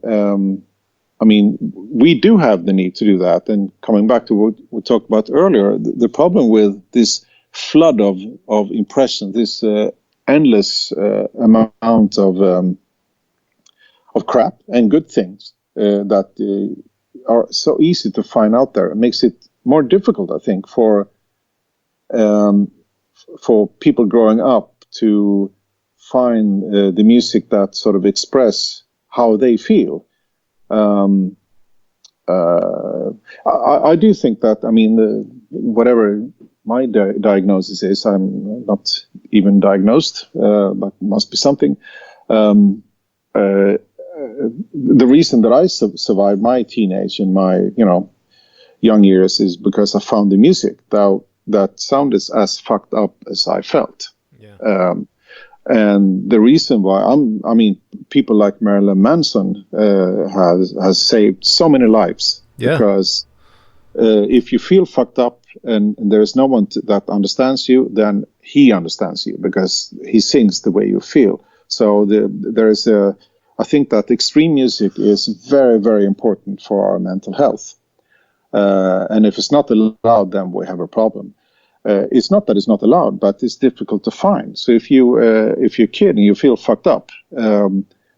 B: we do have the need to do that. And coming back to what we talked about earlier, the problem with this flood of impressions, this endless amount of crap and good things that are so easy to find out there, it makes it more difficult, I think, for people growing up to find the music that sort of express how they feel. I do think that, whatever my diagnosis is, I'm not even diagnosed, but must be something. The reason that I survived my teenage and my, young years is because I found the music that sounded as fucked up as I felt. Yeah. And the reason why people like Marilyn Manson has saved so many lives. Yeah. Because if you feel fucked up and there's no one that understands you, then he understands you, because he sings the way you feel. So I think that extreme music is very, very important for our mental health. And if it's not allowed, then we have a problem. It's not that it's not allowed, but it's difficult to find. So if you're a kid and you feel fucked up,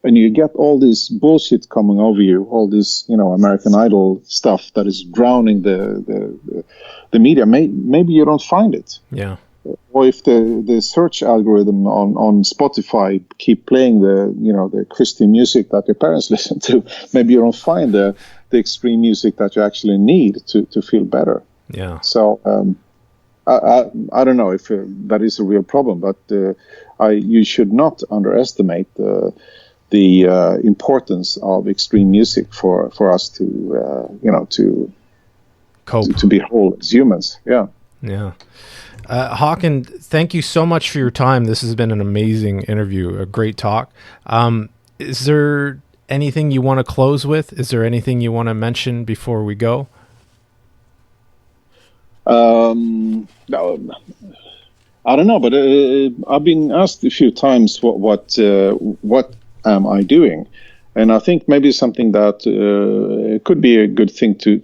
B: and you get all this bullshit coming over you, all this American Idol stuff that is drowning the media, maybe you don't find it. Yeah. Or if the search algorithm on Spotify keep playing the Christian music that your parents listen to, maybe you don't find the extreme music that you actually need to feel better. Yeah. So I don't know if that is a real problem, but you should not underestimate the importance of extreme music for us to cope, to be whole as humans. Yeah.
A: Yeah. Håkan, thank you so much for your time. This has been an amazing interview, a great talk. Is there anything you want to close with? Is there anything you want to mention before we go?
B: No, I don't know, but I've been asked a few times what am I doing, and I think maybe something that could be a good thing to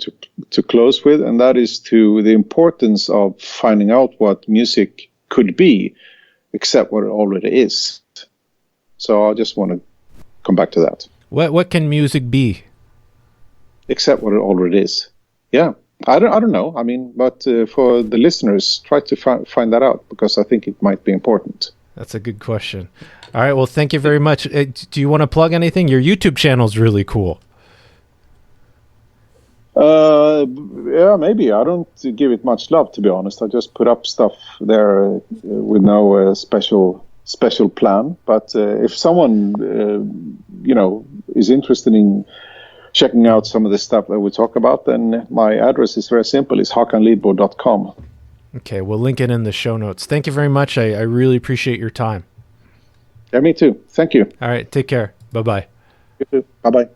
B: close with, and that is to the importance of finding out what music could be, except what it already is. So I just want to come back to that.
A: What can music be?
B: Except what it already is. Yeah. I don't know. But for the listeners, try to find that out, because I think it might be important.
A: That's a good question. All right. Well, thank you very much. Do you want to plug anything? Your YouTube channel is really cool.
B: Yeah, maybe. I don't give it much love, to be honest. I just put up stuff there with no special plan. But if someone is interested in checking out some of the stuff that we talk about, then my address is very simple. It's håkanlidbo.com.
A: Okay, we'll link it in the show notes. Thank you very much. I really appreciate your time.
B: Yeah, me too. Thank you.
A: All right, take care. Bye-bye.
B: You too. Bye-bye.